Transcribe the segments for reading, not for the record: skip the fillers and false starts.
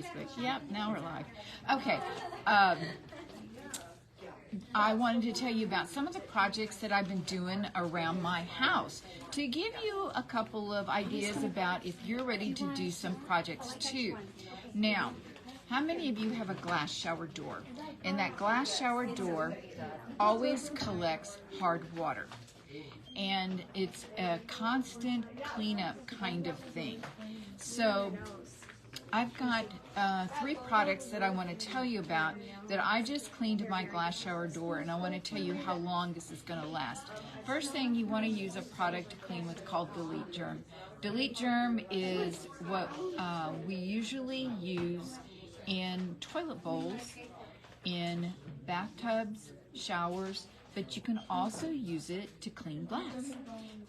Facebook. Yep, now we're live. Okay. I wanted to tell you about some of the projects that I've been doing around my house to give you a couple of ideas about if you're ready to do some projects too. Now, how many of you have a glass shower door? And that glass shower door always collects hard water. And it's a constant cleanup kind of thing. So I've got 3 products that I want to tell you about that I just cleaned my glass shower door, and I want to tell you how long this is going to last. First thing, you want to use a product to clean what's called Delete Germ. Delete Germ is what we usually use in toilet bowls, in bathtubs, showers, but you can also use it to clean glass.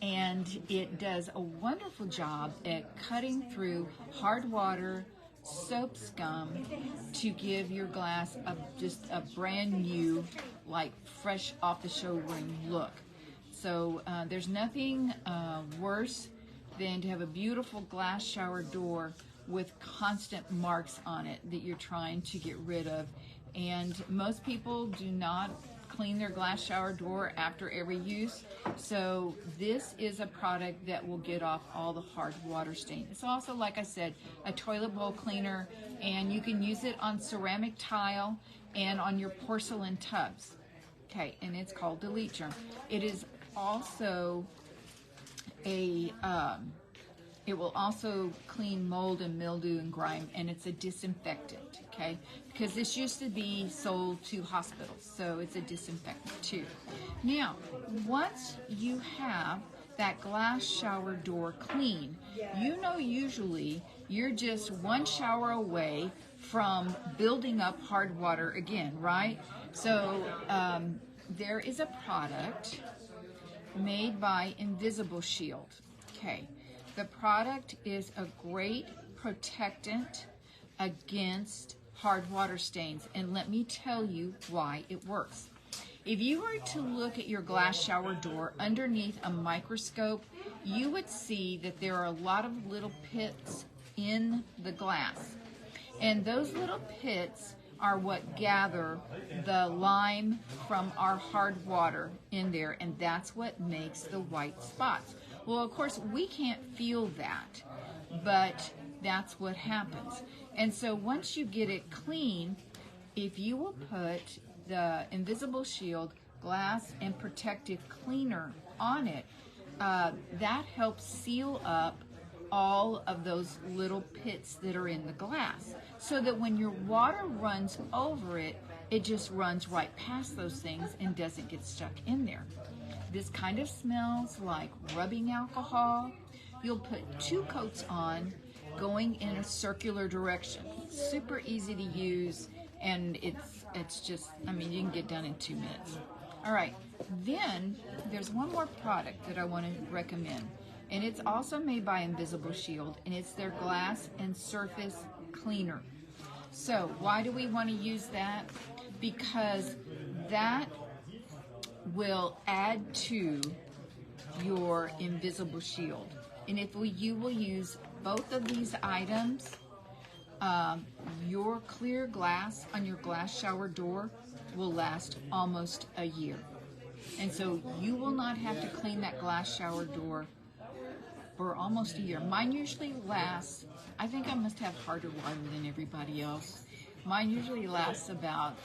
And it does a wonderful job at cutting through hard water, soap scum, to give your glass just a brand new, like fresh off the showroom look. So there's nothing worse than to have a beautiful glass shower door with constant marks on it that you're trying to get rid of. And most people do not clean their glass shower door after every use, so this is a product that will get off all the hard water stain. It's also, like I said, a toilet bowl cleaner, and you can use it on ceramic tile and on your porcelain tubs. Okay, and it's called Delete Germ. It is also a it will also clean mold and mildew and grime, and it's a disinfectant, okay? Because this used to be sold to hospitals, so it's a disinfectant too. Now, once you have that glass shower door clean, you know usually you're just one shower away from building up hard water again, right? So there is a product made by Invisible Shield, okay? The product is a great protectant against hard water stains, and let me tell you why it works. If you were to look at your glass shower door underneath a microscope, you would see that there are a lot of little pits in the glass. And those little pits are what gather the lime from our hard water in there, and that's what makes the white spots. Well, of course, we can't feel that, but that's what happens. And so once you get it clean, if you will put the Invisible Shield glass and protective cleaner on it, that helps seal up all of those little pits that are in the glass, so that when your water runs over it, it just runs right past those things and doesn't get stuck in there. This kind of smells like rubbing alcohol. You'll put 2 coats on, going in a circular direction. Super easy to use, and it's just, I mean, you can get done in 2 minutes. All right, then there's one more product that I want to recommend, and it's also made by Invisible Shield, and it's their glass and surface cleaner. So why do we want to use that? Because that will add to your Invisible Shield. And if you will use both of these items, your clear glass on your glass shower door will last almost a year. And so you will not have to clean that glass shower door for almost a year. Mine usually lasts, I think I must have harder water than everybody else. Mine usually lasts about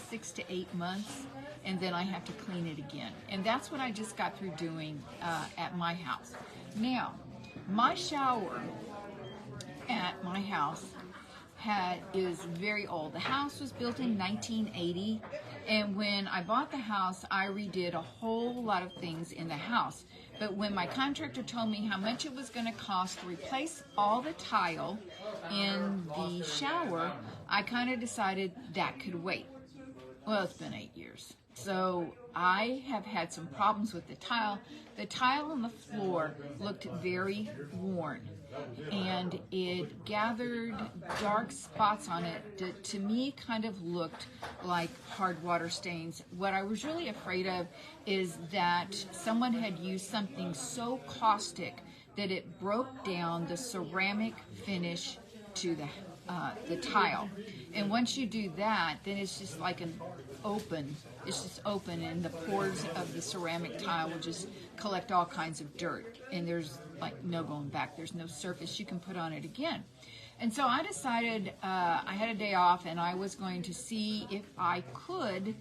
6 to 8 months, and then I have to clean it again. And that's what I just got through doing at my house. Now, my shower at my house is very old. The house was built in 1980, and when I bought the house, I redid a whole lot of things in the house. But when my contractor told me how much it was going to cost to replace all the tile in the shower, I kind of decided that could wait. Well, it's been 8 years. So I have had some problems with the tile. The tile on the floor looked very worn, and it gathered dark spots on it that to me kind of looked like hard water stains. What I was really afraid of is that someone had used something so caustic that it broke down the ceramic finish to the tile. And once you do that, then it's just like an open. It's just open, and the pores of the ceramic tile will just collect all kinds of dirt. And there's like no going back. There's no surface you can put on it again. And so I decided I had a day off, and I was going to see if I could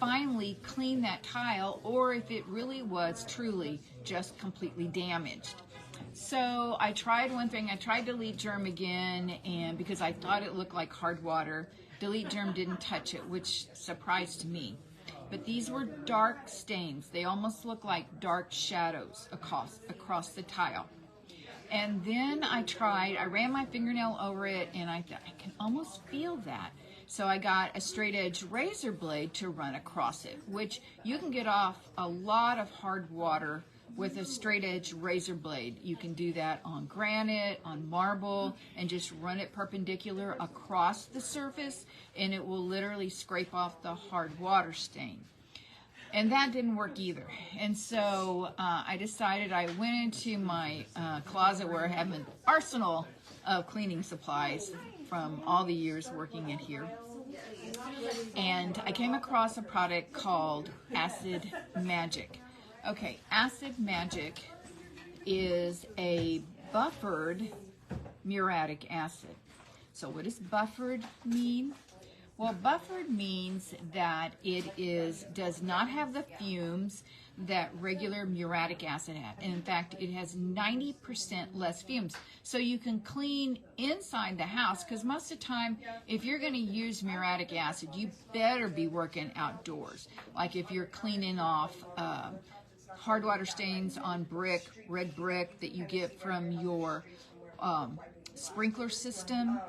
finally clean that tile, or if it really was truly just completely damaged. So I tried one thing. I tried Delete Germ again, and because I thought it looked like hard water, Delete Germ didn't touch it, which surprised me. But these were dark stains. They almost look like dark shadows across the tile. And then I ran my fingernail over it, and I thought, I can almost feel that. So I got a straight edge razor blade to run across it, which you can get off a lot of hard water with a straight edge razor blade. You can do that on granite, on marble, and just run it perpendicular across the surface, and it will literally scrape off the hard water stain. And that didn't work either. And so I decided, I went into my closet where I have an arsenal of cleaning supplies from all the years working in here. And I came across a product called Acid Magic. Okay, Acid Magic is a buffered muriatic acid. So what does buffered mean? Well, buffered means that it does not have the fumes that regular muriatic acid has. And in fact, it has 90% less fumes. So you can clean inside the house, because most of the time, if you're going to use muriatic acid, you better be working outdoors. Like if you're cleaning off hard water stains on brick, red brick that you get from your sprinkler system,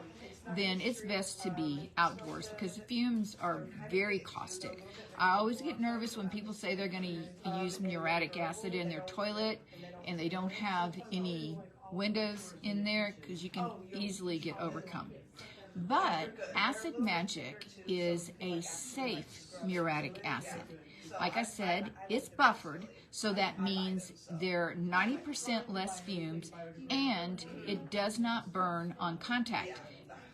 then it's best to be outdoors, because the fumes are very caustic. I always get nervous when people say they're going to use muriatic acid in their toilet and they don't have any windows in there, because you can easily get overcome. But Acid Magic is a safe muriatic acid. Like I said, it's buffered, so that means there are 90% less fumes, and it does not burn on contact.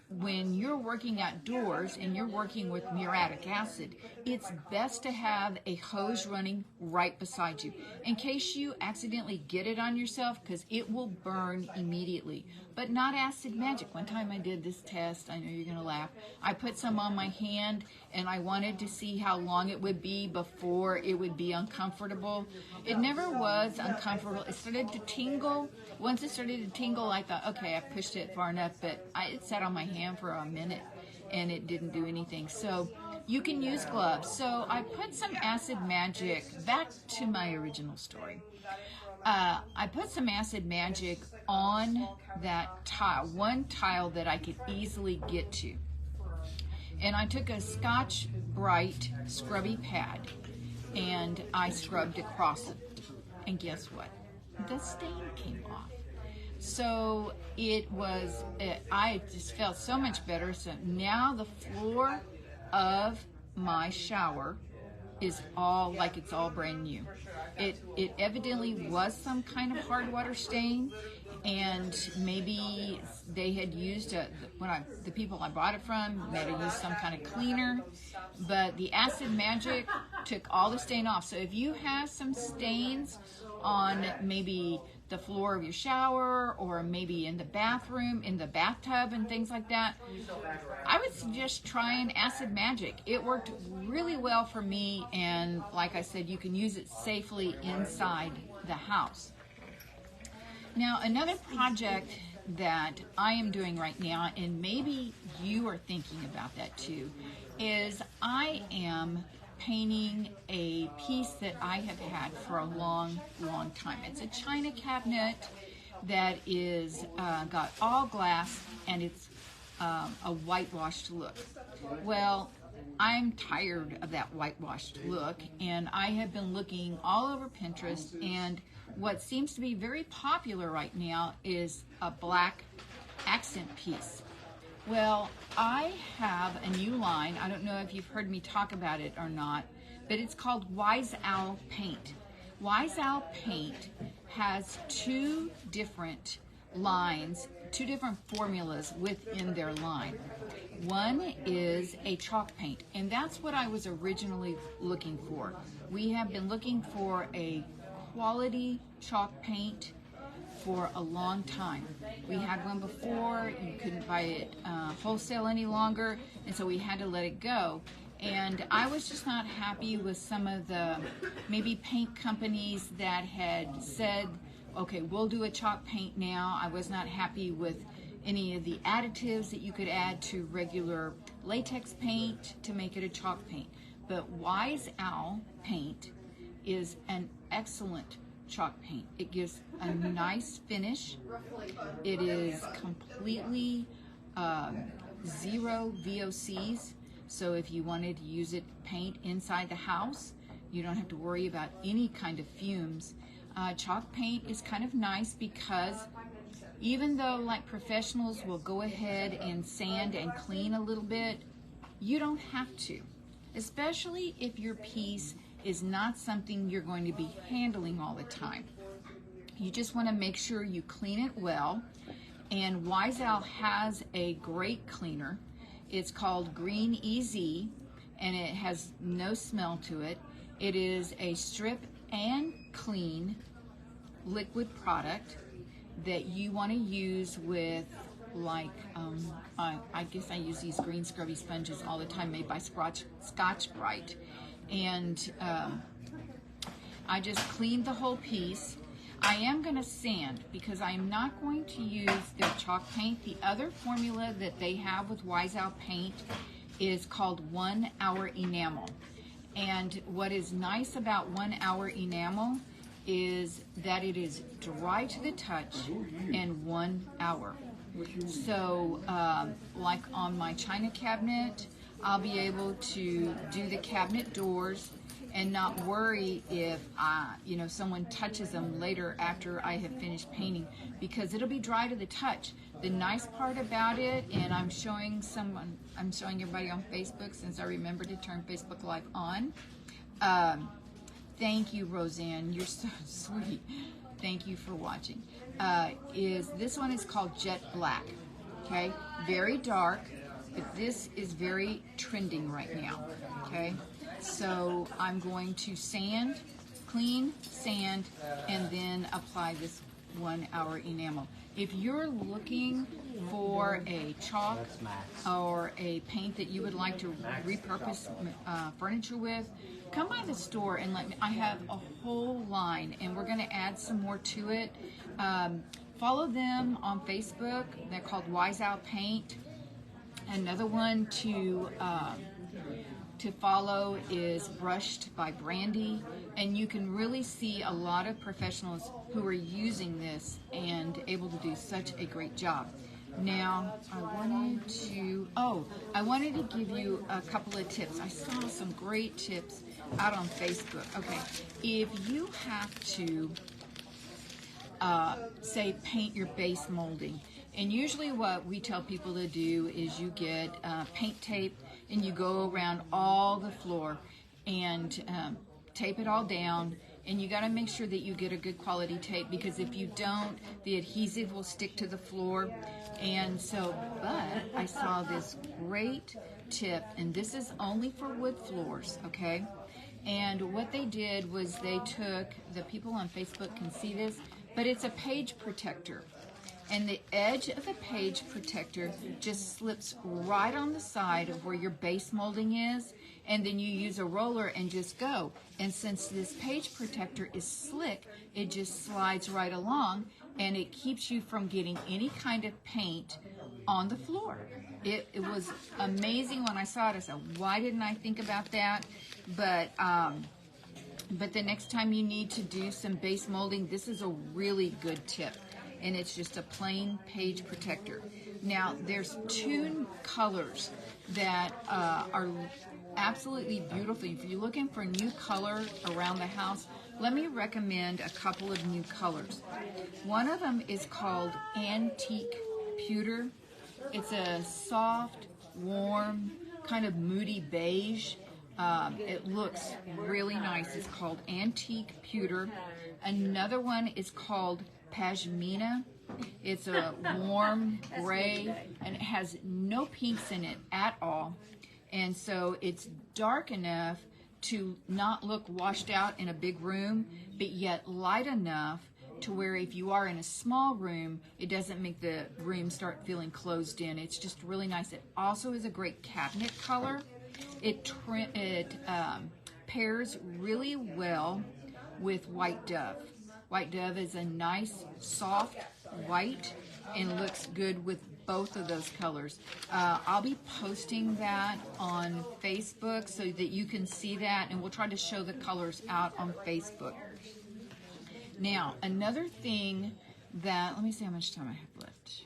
When you're working outdoors and you're working with muriatic acid, it's best to have a hose running right beside you in case you accidentally get it on yourself, because it will burn immediately. But not Acid Magic. One time I did this test, I know you're going to laugh. I put some on my hand, and I wanted to see how long it would be before it would be uncomfortable. It never was uncomfortable. It started to tingle. Once it started to tingle, I thought, okay, I pushed it far enough, but it sat on my hand for a minute, and it didn't do anything. So you can use gloves. So I put some Acid Magic, back to my original story. I put some Acid Magic on that tile, one tile that I could easily get to. And I took a Scotch Brite scrubby pad, and I scrubbed across it. And guess what? The stain came off. So I just felt so much better. So now the floor of my shower is all like it's all brand new. It evidently was some kind of hard water stain, and maybe they had used the people I bought it from may have used some kind of cleaner, but the Acid Magic took all the stain off. So if you have some stains on maybe the floor of your shower, or maybe in the bathroom, in the bathtub and things like that, I would suggest trying Acid Magic. It worked really well for me, and like I said, you can use it safely inside the house. Now, another project that I am doing right now, and maybe you are thinking about that too, is I am painting a piece that I have had for a long, long time. It's a china cabinet that is got all glass, and it's a whitewashed look. Well, I'm tired of that whitewashed look, and I have been looking all over Pinterest, and what seems to be very popular right now is a black accent piece. Well, I have a new line. I don't know if you've heard me talk about it or not, but it's called Wise Owl Paint. Wise Owl Paint has two different lines two different formulas within their line. One is a chalk paint, and that's what I was originally looking for. We have been looking for a quality chalk paint for a long time. We had one before, you couldn't buy it wholesale any longer, and so we had to let it go. And I was just not happy with some of the maybe paint companies that had said, okay, we'll do a chalk paint now. I was not happy with any of the additives that you could add to regular latex paint to make it a chalk paint. But Wise Owl paint is an excellent chalk paint. It gives a nice finish. It is completely zero VOCs. So if you wanted to use it paint inside the house, you don't have to worry about any kind of fumes. Chalk paint is kind of nice because even though like professionals will go ahead and sand and clean a little bit, you don't have to, especially if your piece is not something you're going to be handling all the time. You just want to make sure you clean it well, and Wise Owl has a great cleaner. It's called Green EZ, and it has no smell to it. It is a strip and clean liquid product that you want to use with, like, I guess I use these green scrubby sponges all the time, made by Scotch-Brite. And I just cleaned the whole piece. I am going to sand because I am not going to use their chalk paint. The other formula that they have with Wise Owl paint is called 1 Hour Enamel. And what is nice about 1 Hour Enamel is that it is dry to the touch in 1 hour. So like on my china cabinet, I'll be able to do the cabinet doors and not worry if someone touches them later after I have finished painting, because it'll be dry to the touch. The nice part about it, and I'm showing everybody on Facebook since I remember to turn Facebook Live on. Thank you, Roseanne. You're so sweet. Thank you for watching. This one is called Jet Black. Okay, very dark, but this is very trending right now. Okay. So I'm going to sand, clean, sand, and then apply this 1 Hour Enamel. If you're looking for a chalk or a paint that you would like to repurpose furniture with, come by the store and let me. I have a whole line, and we're going to add some more to it. Follow them on Facebook. They're called Wise Owl Paint. Another one to follow is Brushed by Brandy, and you can really see a lot of professionals who are using this and able to do such a great job. Now, I wanted to give you a couple of tips. I saw some great tips out on Facebook. Okay, if you have to, say, paint your base molding, and usually what we tell people to do is you get paint tape and you go around all the floor and tape it all down, and you got to make sure that you get a good quality tape, because if you don't, the adhesive will stick to the floor. And so, but I saw this great tip, and this is only for wood floors, okay? And what they did was they took, the people on Facebook can see this, but it's a page protector. And the edge of the page protector just slips right on the side of where your base molding is, and then you use a roller and just go. And since this page protector is slick, it just slides right along, and it keeps you from getting any kind of paint on the floor. It was amazing when I saw it. I said, why didn't I think about that? But the next time you need to do some base molding, this is a really good tip. And it's just a plain page protector. Now, there's 2 colors that are absolutely beautiful. If you're looking for a new color around the house, let me recommend a couple of new colors. One of them is called Antique Pewter. It's a soft, warm, kind of moody beige. It looks really nice. It's called Antique Pewter. Another one is called Pashmina, It's a warm gray, and it has no pinks in it at all. And so it's dark enough to not look washed out in a big room, but yet light enough to where if you are in a small room, it doesn't make the room start feeling closed in. It's just really nice. It also is a great cabinet color. It pairs really well with White Dove. White Dove is a nice, soft white and looks good with both of those colors. I'll be posting that on Facebook so that you can see that, and we'll try to show the colors out on Facebook. Now, another thing that, let me see how much time I have left.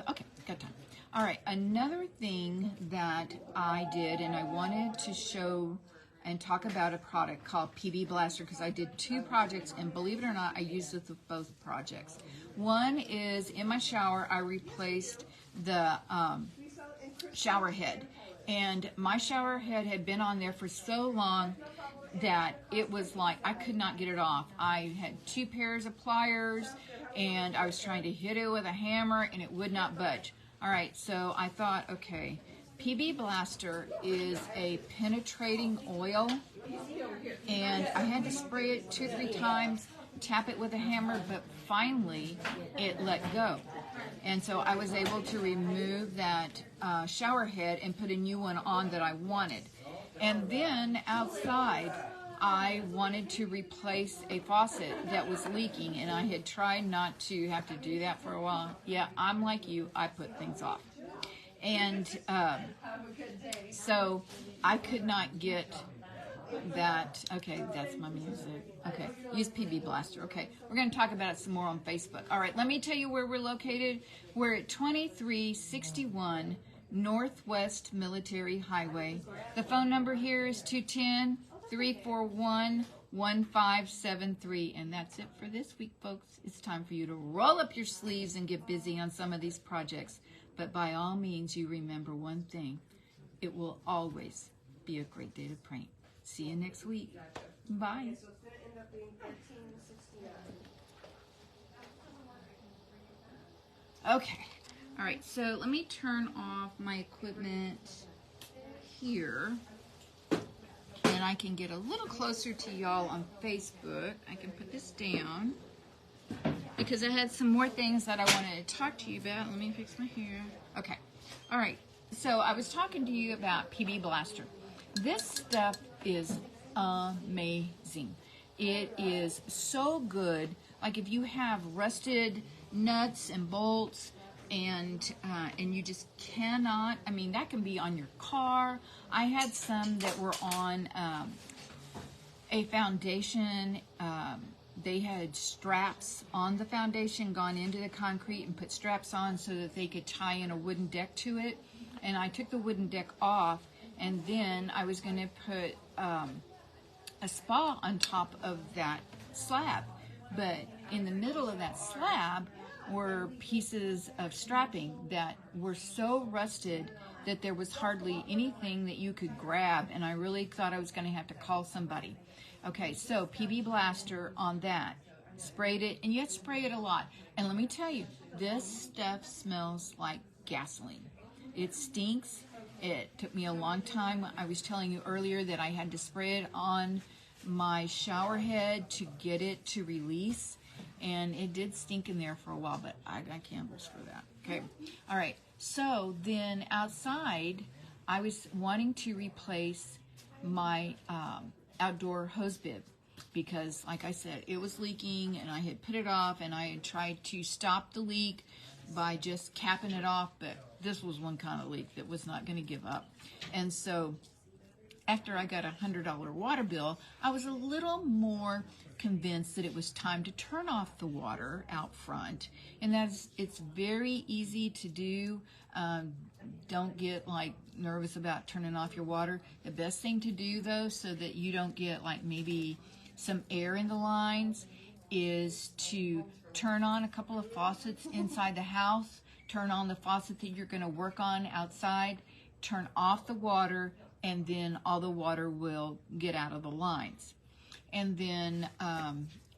Okay, got time. All right, another thing that I did, and I wanted to show and talk about a product called PB Blaster, because I did 2 projects, and believe it or not, I used it with both projects. One is in my shower, I replaced the shower head, and my shower head had been on there for so long that it was like I could not get it off. I had 2 pairs of pliers, and I was trying to hit it with a hammer, and it would not budge. All right, so I thought, okay, PB Blaster is a penetrating oil, and I had to spray it 2 or 3 times, tap it with a hammer, but finally it let go. And so I was able to remove that shower head and put a new one on that I wanted. And then outside, I wanted to replace a faucet that was leaking, and I had tried not to have to do that for a while. Yeah, I'm like you, I put things off. And so I could not get that. Okay, that's my music. Okay, use PB Blaster. Okay, we're going to talk about it some more on Facebook. All right, let me tell you where we're located. We're at 2361 Northwest Military Highway. The phone number here is 210-341-1573. And that's it for this week, folks. It's time for you to roll up your sleeves and get busy on some of these projects. But by all means, you remember one thing. It will always be a great day to paint. See you next week. Bye. Okay. All right, so let me turn off my equipment here, and I can get a little closer to y'all on Facebook. I can put this down because I had some more things that I wanted to talk to you about. Let me fix my hair. Okay. All right. So I was talking to you about PB Blaster. This stuff is amazing. It is so good. Like if you have rusted nuts and bolts and you just cannot, I mean, that can be on your car. I had some that were on a foundation. They had straps on the foundation, gone into the concrete and put straps on so that they could tie in a wooden deck to it. And I took the wooden deck off, and then I was going to put a spa on top of that slab. But in the middle of that slab were pieces of strapping that were so rusted that there was hardly anything that you could grab, and I really thought I was going to have to call somebody. Okay, so PB Blaster on that. Sprayed it, and you have to spray it a lot. And let me tell you, this stuff smells like gasoline. It stinks. It took me a long time. I was telling you earlier that I had to spray it on my shower head to get it to release, and it did stink in there for a while, but I got candles for that. Okay, all right, so then outside I was wanting to replace my outdoor hose bib because, like I said, it was leaking, and I had put it off, and I had tried to stop the leak by just capping it off, but this was one kind of leak that was not going to give up. And so after I got a $100 water bill, I was a little more convinced that it was time to turn off the water out front. And it's very easy to do. Don't get like nervous about turning off your water. The best thing to do though, so that you don't get like maybe some air in the lines, is to turn on a couple of faucets inside the house, turn on the faucet that you're going to work on outside, turn off the water, and then all the water will get out of the lines. And then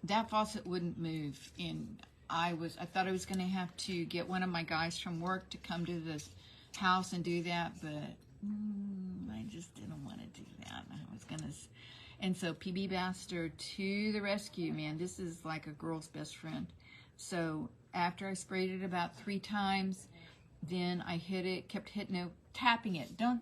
that faucet wouldn't move in I thought I was going to have to get one of my guys from work to come to this house and do that, but I just didn't want to do that. I was going to, and so PB Bastard to the rescue, man. This is like a girl's best friend. So after I sprayed it about 3 times, then I hit it, kept hitting it, tapping it. Don't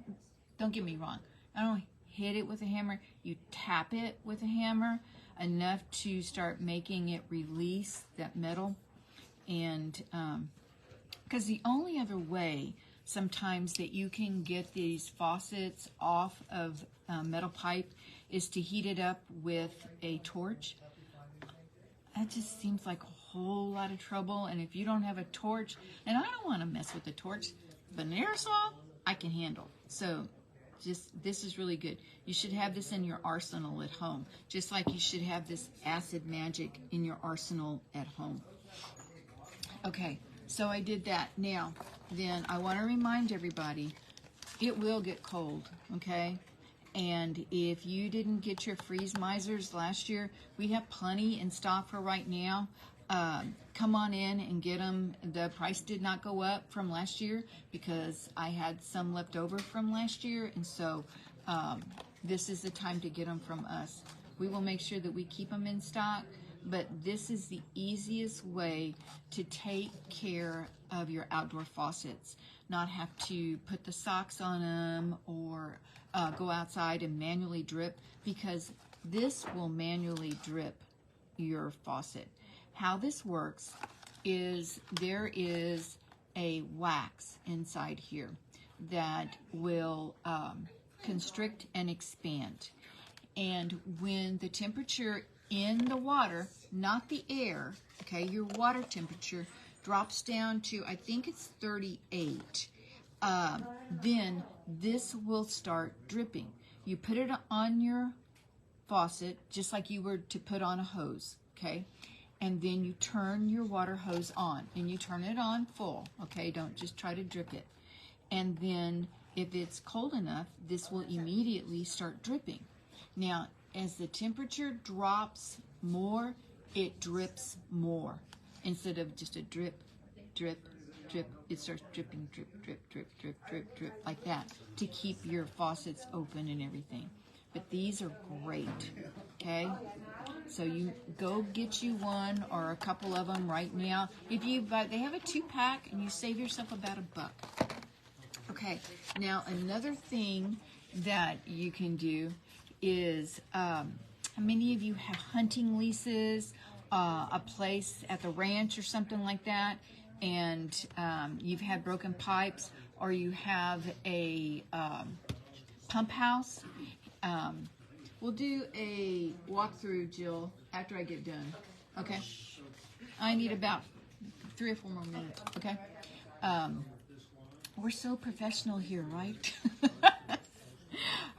get me wrong. I don't hit it with a hammer. You tap it with a hammer enough to start making it release that metal. And because the only other way sometimes that you can get these faucets off of metal pipe is to heat it up with a torch. That just seems like a whole lot of trouble. And if you don't have a torch, and I don't want to mess with the torch, but an aerosol I can handle. So this is really good. You should have this in your arsenal at home, just like you should have this acid magic in your arsenal at home. Okay, so I did that. Now, then I want to remind everybody, it will get cold, okay? And if you didn't get your freeze misers last year, we have plenty in stock for right now. Come on in and get them. The price did not go up from last year because I had some left over from last year, and so this is the time to get them from us. We will make sure that we keep them in stock, but this is the easiest way to take care of your outdoor faucets. Not have to put the socks on them or go outside and manually drip, because this will manually drip your faucet. How this works is there is a wax inside here that will constrict and expand. And when the temperature in the water, not the air, okay, your water temperature drops down to, I think it's 38, then this will start dripping. You put it on your faucet just like you were to put on a hose, okay? And then you turn your water hose on, and you turn it on full, okay? Don't just try to drip it. And then if it's cold enough, this will immediately start dripping. Now, as the temperature drops more, it drips more. Instead of just a drip, drip, drip, it starts dripping, drip, drip, drip, drip, drip, drip, like that, to keep your faucets open and everything. But these are great, okay? So you go get you one or a couple of them right now. If you buy, they have a 2-pack, and you save yourself about $1. Okay, now another thing that you can do is, how many of you have hunting leases, a place at the ranch or something like that, and you've had broken pipes, or you have a pump house? We'll do a walkthrough, Jill, after I get done, okay? I need about 3 or 4 more minutes, okay? We're so professional here, right?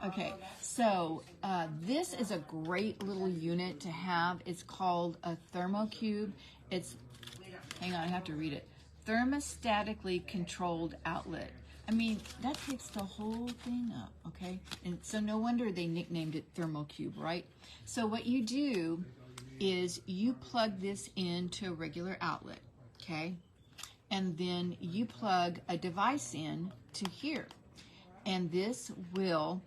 Okay, so this is a great little unit to have. It's called a thermocube. It's, hang on, I have to read it. Thermostatically controlled outlet. I mean, that takes the whole thing up, okay? And so no wonder they nicknamed it thermocube, right? So what you do is you plug this into a regular outlet, okay? And then you plug a device in to here. And this will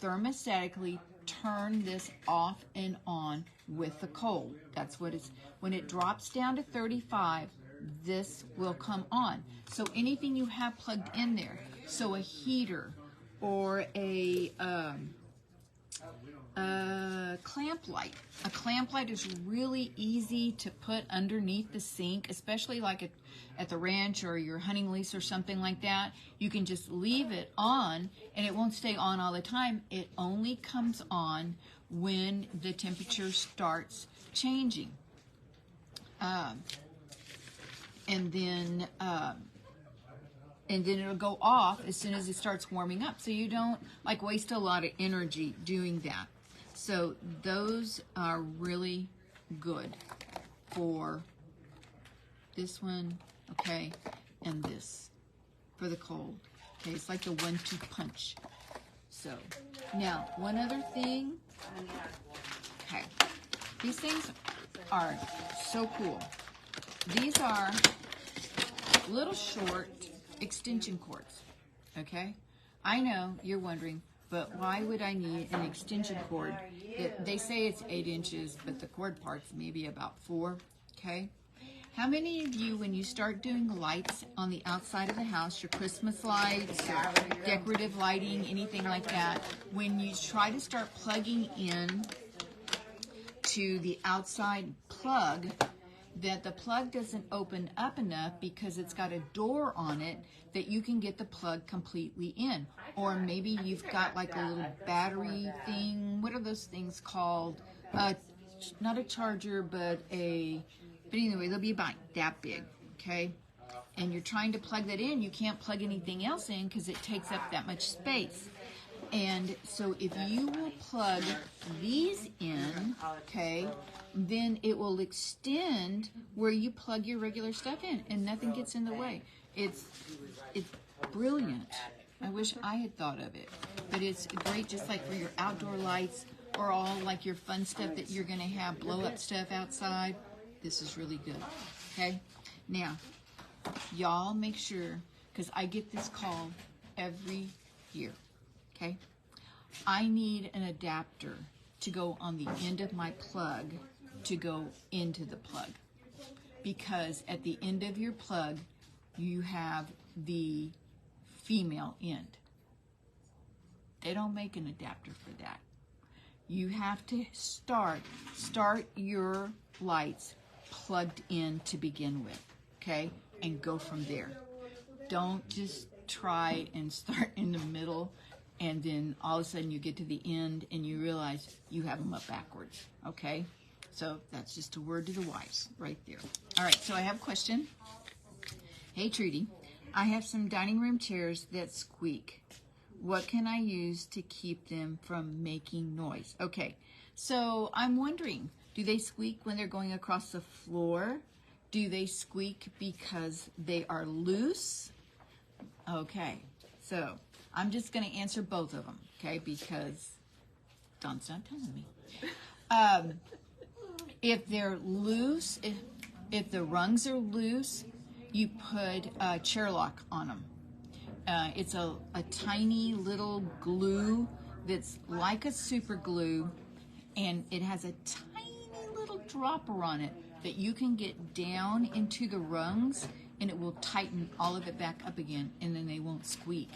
thermostatically turn this off and on with the cold. That's what it's, when it drops down to 35, this will come on. So anything you have plugged in there, so a heater or a clamp light. A clamp light is really easy to put underneath the sink, especially like at the ranch or your hunting lease or something like that. You can just leave it on, and it won't stay on all the time. It only comes on when the temperature starts changing. And then it'll go off as soon as it starts warming up. So you don't like waste a lot of energy doing that. So those are really good for this one, okay, and this for the cold. Okay, it's like the 1-2 punch. So now one other thing. Okay, these things are so cool. These are little short extension cords, okay? I know you're wondering, but why would I need an extension cord? They say it's 8 inches, but the cord part's maybe about 4, okay? How many of you, when you start doing lights on the outside of the house, your Christmas lights, or decorative lighting, anything like that, when you try to start plugging in to the outside plug, that the plug doesn't open up enough because it's got a door on it that you can get the plug completely in? Or maybe you've got like a little battery thing. What are those things called? Not a charger, but anyway, they'll be about that big, okay? And you're trying to plug that in. You can't plug anything else in because it takes up that much space. And so if you will plug these in, okay, then it will extend where you plug your regular stuff in and nothing gets in the way. It's brilliant. I wish I had thought of it. But it's great just like for your outdoor lights or all like your fun stuff that you're going to have, blow up stuff outside. This is really good, okay? Now, y'all make sure, because I get this call every year, okay? I need an adapter to go on the end of my plug to go into the plug, because at the end of your plug, you have the female end. They don't make an adapter for that. You have to start your lights plugged in to begin with, okay? And go from there. Don't just try and start in the middle and then all of a sudden you get to the end and you realize you have them up backwards, okay? So that's just a word to the wise right there. All right, so I have a question. Hey, Trudy, I have some dining room chairs that squeak. What can I use to keep them from making noise? Okay, so I'm wondering, do they squeak when they're going across the floor? Do they squeak because they are loose? Okay, so I'm just going to answer both of them, okay, because Don's not telling me. If they're loose, if the rungs are loose, you put a chair lock on them. It's a tiny little glue that's like a super glue, and it has a tiny little dropper on it that you can get down into the rungs, and it will tighten all of it back up again, and then they won't squeak.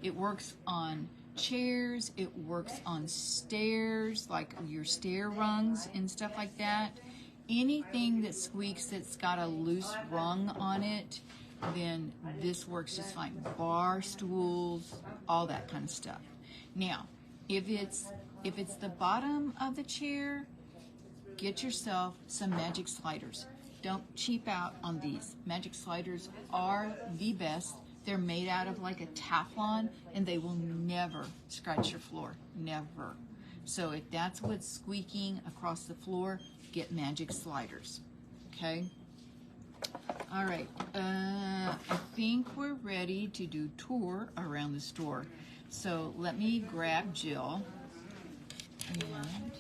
It works on chairs, it works on stairs, like your stair rungs and stuff like that. Anything that squeaks that's got a loose rung on it, then this works just fine. Bar stools, all that kind of stuff. Now, if it's the bottom of the chair, get yourself some magic sliders. Don't cheap out on these. Magic sliders are the best. They're made out of like a Teflon, and they will never scratch your floor, never. So if that's what's squeaking across the floor, get magic sliders, okay? All right, I think we're ready to do tour around the store. So let me grab Jill. And